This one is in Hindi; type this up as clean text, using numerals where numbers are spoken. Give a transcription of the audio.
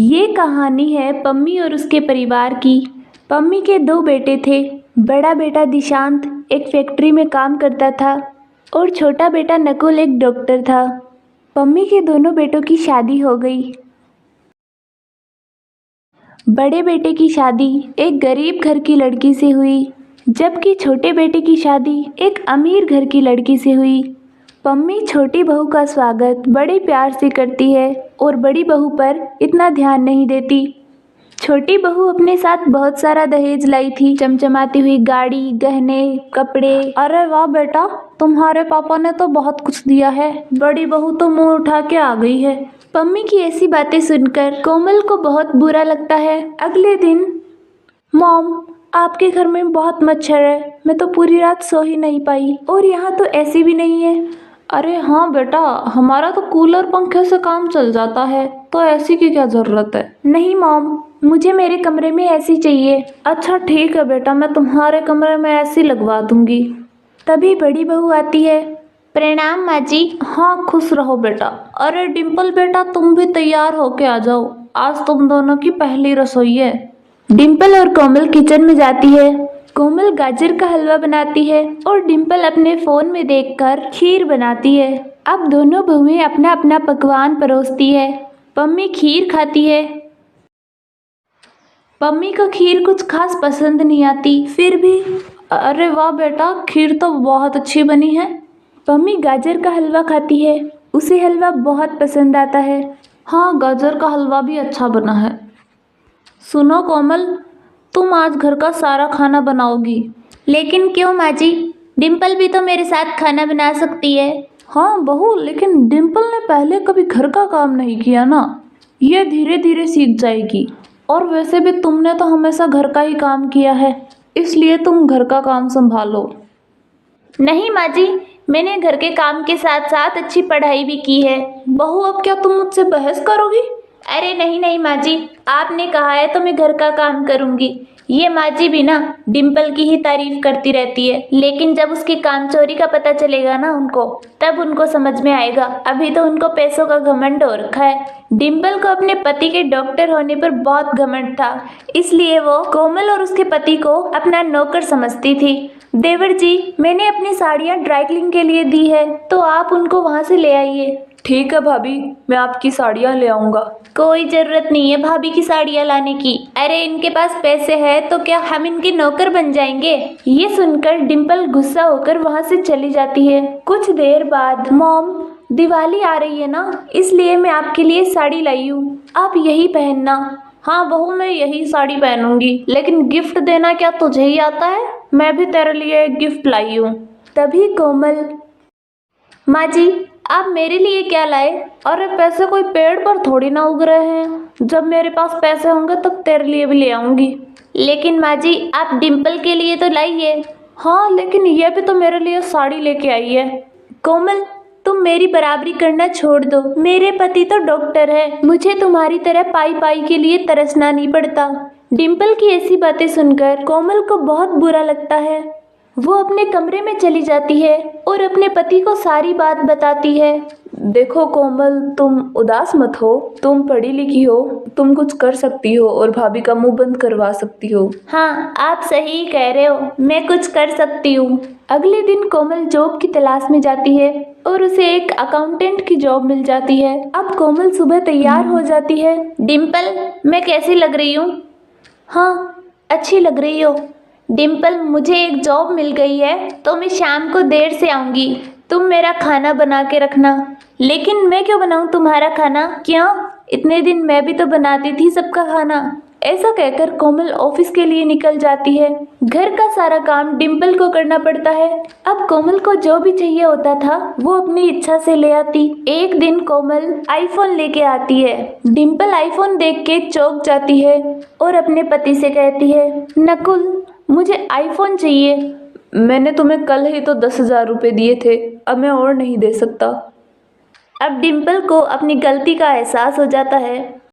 ये कहानी है पम्मी और उसके परिवार की। पम्मी के दो बेटे थे। बड़ा बेटा दिशांत एक फैक्ट्री में काम करता था और छोटा बेटा नकुल एक डॉक्टर था। पम्मी के दोनों बेटों की शादी हो गई। बड़े बेटे की शादी एक गरीब घर की लड़की से हुई, जबकि छोटे बेटे की शादी एक अमीर घर की लड़की से हुई। पम्मी छोटी बहू का स्वागत बड़े प्यार से करती है और बड़ी बहू पर इतना ध्यान नहीं देती। छोटी बहू अपने साथ बहुत सारा दहेज लाई थी, चमचमाती हुई गाड़ी, गहने, कपड़े। अरे वाह बेटा, तुम्हारे पापा ने तो बहुत कुछ दिया है। बड़ी बहू तो मुंह उठा के आ गई है। पम्मी की ऐसी बातें सुनकर कोमल को बहुत बुरा लगता है। अगले दिन, मॉम, आपके घर में बहुत मच्छर है, मैं तो पूरी रात सो ही नहीं पाई और यहाँ तो ऐसी भी नहीं है। अरे हाँ बेटा, हमारा तो कूलर पंखे से काम चल जाता है, तो ऐसी की क्या ज़रूरत है। नहीं मॉम, मुझे मेरे कमरे में ऐसी चाहिए। अच्छा ठीक है बेटा, मैं तुम्हारे कमरे में ऐसी लगवा दूंगी। तभी बड़ी बहू आती है। प्रणाम माँ जी। हाँ खुश रहो बेटा। अरे डिम्पल बेटा, तुम भी तैयार होके आ जाओ, आज तुम दोनों की पहली रसोई है। डिम्पल और कोमल किचन में जाती है। कोमल गाजर का हलवा बनाती है और डिम्पल अपने फोन में देखकर खीर बनाती है। अब दोनों बहुएं अपना अपना पकवान परोसती है। पम्मी खीर खाती है। पम्मी को खीर कुछ खास पसंद नहीं आती, फिर भी अरे वाह बेटा, खीर तो बहुत अच्छी बनी है। पम्मी गाजर का हलवा खाती है, उसे हलवा बहुत पसंद आता है। हाँ, गाजर का हलवा भी अच्छा बना है। सुनो कोमल, तुम आज घर का सारा खाना बनाओगी। लेकिन क्यों माँ जी, डिम्पल भी तो मेरे साथ खाना बना सकती है। हाँ बहू, लेकिन डिम्पल ने पहले कभी घर का काम नहीं किया ना, ये धीरे धीरे सीख जाएगी। और वैसे भी तुमने तो हमेशा घर का ही काम किया है, इसलिए तुम घर का काम संभालो। नहीं माँ जी, मैंने घर के काम के साथ साथ अच्छी पढ़ाई भी की है। बहू, अब क्या तुम मुझसे बहस करोगी? अरे नहीं नहीं माँ जी, आपने कहा है तो मैं घर का काम करूँगी। ये माँ जी भी ना डिम्पल की ही तारीफ करती रहती है, लेकिन जब उसकी काम चोरी का पता चलेगा ना उनको, तब उनको समझ में आएगा। अभी तो उनको पैसों का घमंड हो रखा है। डिम्पल को अपने पति के डॉक्टर होने पर बहुत घमंड था, इसलिए वो कोमल और उसके पति को अपना नौकर समझती थी। देवर जी, मैंने अपनी साड़ियाँ ड्राई क्लीन के लिए दी है, तो आप उनको वहाँ से ले आइए। ठीक है भाभी, मैं आपकी साड़ियाँ ले आऊँगा। कोई ज़रूरत नहीं है भाभी की साड़ियाँ लाने की। अरे इनके पास पैसे हैं तो क्या हम इनके नौकर बन जाएंगे? ये सुनकर डिम्पल गुस्सा होकर वहाँ से चली जाती है। कुछ देर बाद, मॉम, दिवाली आ रही है ना, इसलिए मैं आपके लिए साड़ी लाई हूँ, आप यही पहनना। हाँ बहू, मैं यही साड़ी पहनूंगी, लेकिन गिफ्ट देना क्या तुझे ही आता है? मैं भी तेरे लिए एक गिफ्ट लाई हूँ। तभी कोमल, माँ जी, आप मेरे लिए क्या लाए? अरे पैसे कोई पेड़ पर थोड़ी ना उग रहे हैं, जब मेरे पास पैसे होंगे तब तेरे लिए भी ले आऊंगी। लेकिन माँ जी, आप डिम्पल के लिए तो लाइए। हाँ, लेकिन ये भी तो मेरे लिए साड़ी लेके आई है। कोमल, तुम मेरी बराबरी करना छोड़ दो, मेरे पति तो डॉक्टर है, मुझे तुम्हारी तरह पाई पाई के लिए तरसना नहीं पड़ता। डिम्पल की ऐसी बातें सुनकर कोमल को बहुत बुरा लगता है। वो अपने कमरे में चली जाती है और अपने पति को सारी बात बताती है। देखो कोमल, तुम उदास मत हो, तुम पढ़ी लिखी हो, तुम कुछ कर सकती हो और भाभी का मुंह बंद करवा सकती हो। हाँ, आप सही कह रहे हो, मैं कुछ कर सकती हूँ। अगले दिन कोमल जॉब की तलाश में जाती है और उसे एक अकाउंटेंट की जॉब मिल जाती है। अब कोमल सुबह तैयार हो जाती है। डिम्पल, मैं कैसी लग रही हूँ? हाँ, अच्छी लग रही हो। डिम्पल, मुझे एक जॉब मिल गई है, तो मैं शाम को देर से आऊँगी, तुम मेरा खाना बना के रखना। लेकिन मैं क्यों बनाऊँ तुम्हारा खाना? क्यों? इतने दिन मैं भी तो बनाती थी सबका खाना। ऐसा कहकर कोमल ऑफिस के लिए निकल जाती है। घर का सारा काम डिम्पल को करना पड़ता है। अब कोमल को जो भी चाहिए होता था वो अपनी इच्छा से ले आती। एक दिन कोमल आईफोन लेके आती है। डिम्पल आईफोन देख के चौंक जाती है और अपने पति से कहती है, नकुल, मुझे आईफोन चाहिए। मैंने तुम्हें कल ही तो 10,000 रुपये दिए थे, अब मैं और नहीं दे सकता। अब डिम्पल को अपनी गलती का एहसास हो जाता है।